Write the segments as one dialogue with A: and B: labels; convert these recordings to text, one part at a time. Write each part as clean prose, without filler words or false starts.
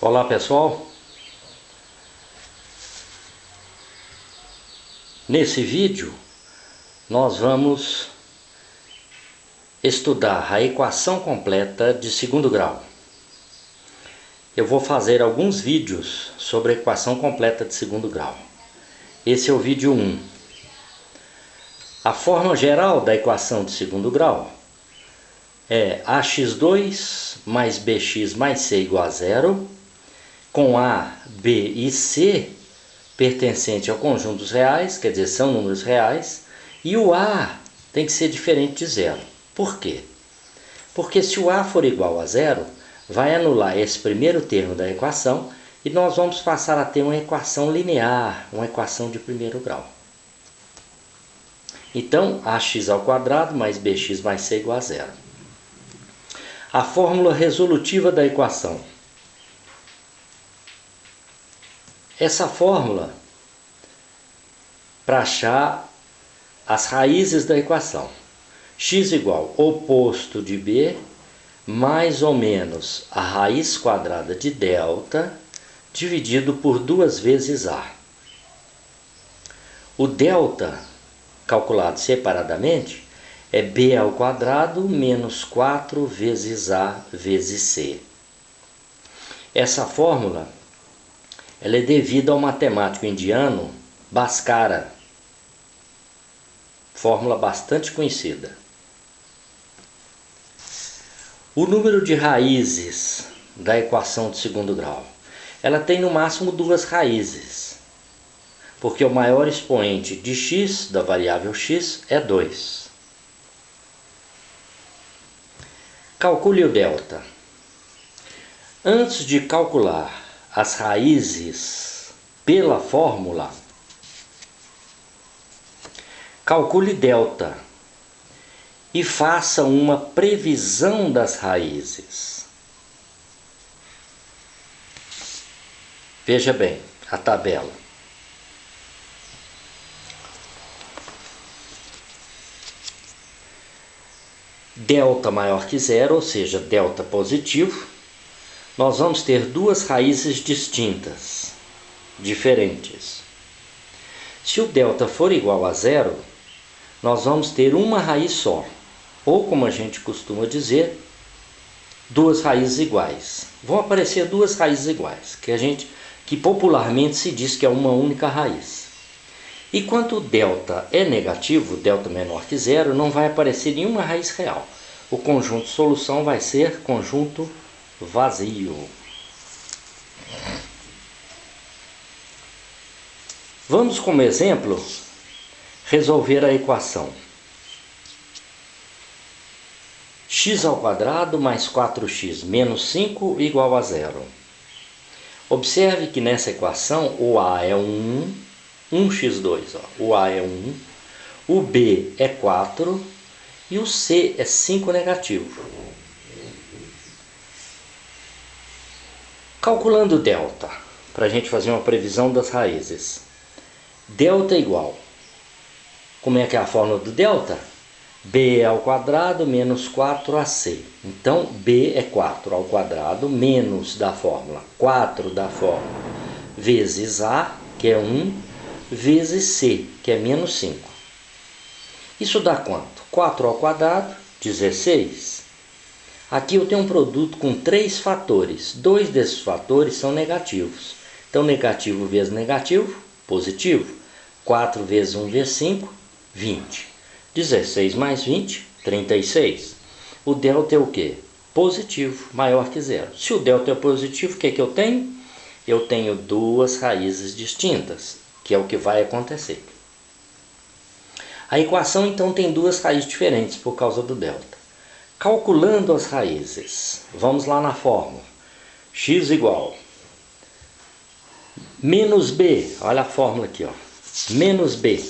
A: Olá pessoal, nesse vídeo nós vamos estudar a equação completa de segundo grau. Eu vou fazer alguns vídeos sobre a equação completa de segundo grau. Esse é o vídeo 1. A fórmula geral da equação de segundo grau é ax2 mais bx mais c igual a zero, com A, B e C pertencente ao conjunto dos reais, quer dizer, são números reais, e o A tem que ser diferente de zero. Por quê? Porque se o A for igual a zero, vai anular esse primeiro termo da equação e nós vamos passar a ter uma equação linear, uma equação de primeiro grau. Então, ax ao quadrado mais bx mais c igual a zero. A fórmula resolutiva da equação. Essa fórmula para achar as raízes da equação. X igual oposto de B mais ou menos a raiz quadrada de delta dividido por 2 vezes A. O delta, calculado separadamente, é B ao quadrado menos 4 vezes A vezes C. Essa fórmula ela é devida ao matemático indiano Bhaskara, fórmula bastante conhecida. O número de raízes da equação de segundo grau, ela tem no máximo 2 raízes, porque o maior expoente de x, da variável x, é 2. Calcule o delta. Antes de calcular as raízes pela fórmula, calcule delta e faça uma previsão das raízes. Veja bem a tabela. Delta maior que zero, ou seja, delta positivo. Nós vamos ter 2 raízes distintas, diferentes. Se o delta for igual a zero, nós vamos ter uma raiz só, ou como a gente costuma dizer, 2 raízes iguais. Vão aparecer 2 raízes iguais, que popularmente se diz que é uma única raiz. E quando o delta é negativo, delta menor que zero, não vai aparecer nenhuma raiz real. O conjunto de solução vai ser conjunto vazio. Vamos, como exemplo, resolver a equação x ao quadrado mais 4x menos 5 igual a zero. Observe que nessa equação o A é 1x2, o A é 1, o B é 4 e o C é 5 negativo. Calculando o delta, para a gente fazer uma previsão das raízes. Delta é igual. Como é que é a fórmula do delta? B ao quadrado menos 4AC. Então, B é 4 ao quadrado menos da fórmula 4 da fórmula vezes A, que é 1, vezes C, que é menos 5. Isso dá quanto? 4 ao quadrado, 16. Aqui eu tenho um produto com 3 fatores. 2 desses fatores são negativos. Então, negativo vezes negativo, positivo. 4 vezes 1 vezes 5, 20. 16 mais 20, 36. O delta é o quê? Positivo, maior que zero. Se o delta é positivo, o que é que eu tenho? Eu tenho 2 raízes distintas, que é o que vai acontecer. A equação, então, tem 2 raízes diferentes por causa do delta. Calculando as raízes, vamos lá na fórmula. X igual menos B, olha a fórmula aqui, ó. Menos B.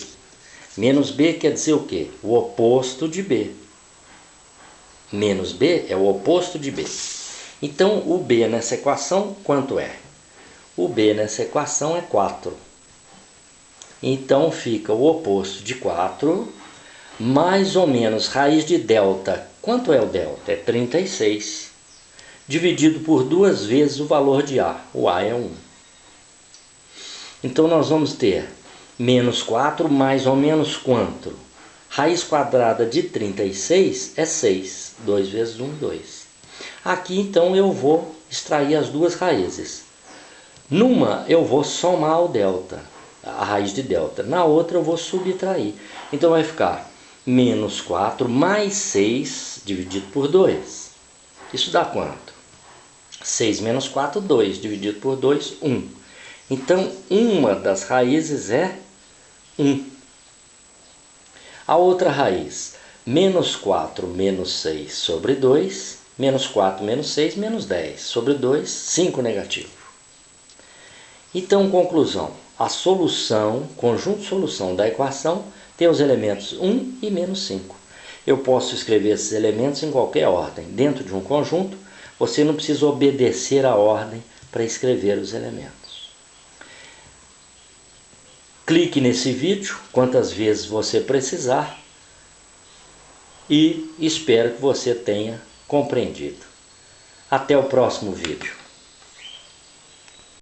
A: Menos B quer dizer o quê? O oposto de B. Menos B é o oposto de B. Então, o B nessa equação, quanto é? O B nessa equação é 4. Então, fica o oposto de 4, mais ou menos raiz de delta. Quanto é o delta? É 36. dividido por 2 vezes o valor de A. O A é 1. Então nós vamos ter menos 4 mais ou menos quanto? Raiz quadrada de 36 é 6. 2 vezes 1, 2. Aqui então eu vou extrair as duas raízes. Numa eu vou somar o delta, a raiz de delta. Na outra eu vou subtrair. Então vai ficar menos 4 mais 6 dividido por 2. Isso dá quanto? 6 menos 4, 2. Dividido por 2, 1. Então, uma das raízes é 1. A outra raiz, menos 4 menos 6 sobre 2, menos 4 menos 6, menos 10 sobre 2, 5 negativo. Então, conclusão, a solução, conjunto de solução da equação tem os elementos 1 e menos 5. Eu posso escrever esses elementos em qualquer ordem. Dentro de um conjunto, você não precisa obedecer a ordem para escrever os elementos. Clique nesse vídeo quantas vezes você precisar e espero que você tenha compreendido. Até o próximo vídeo.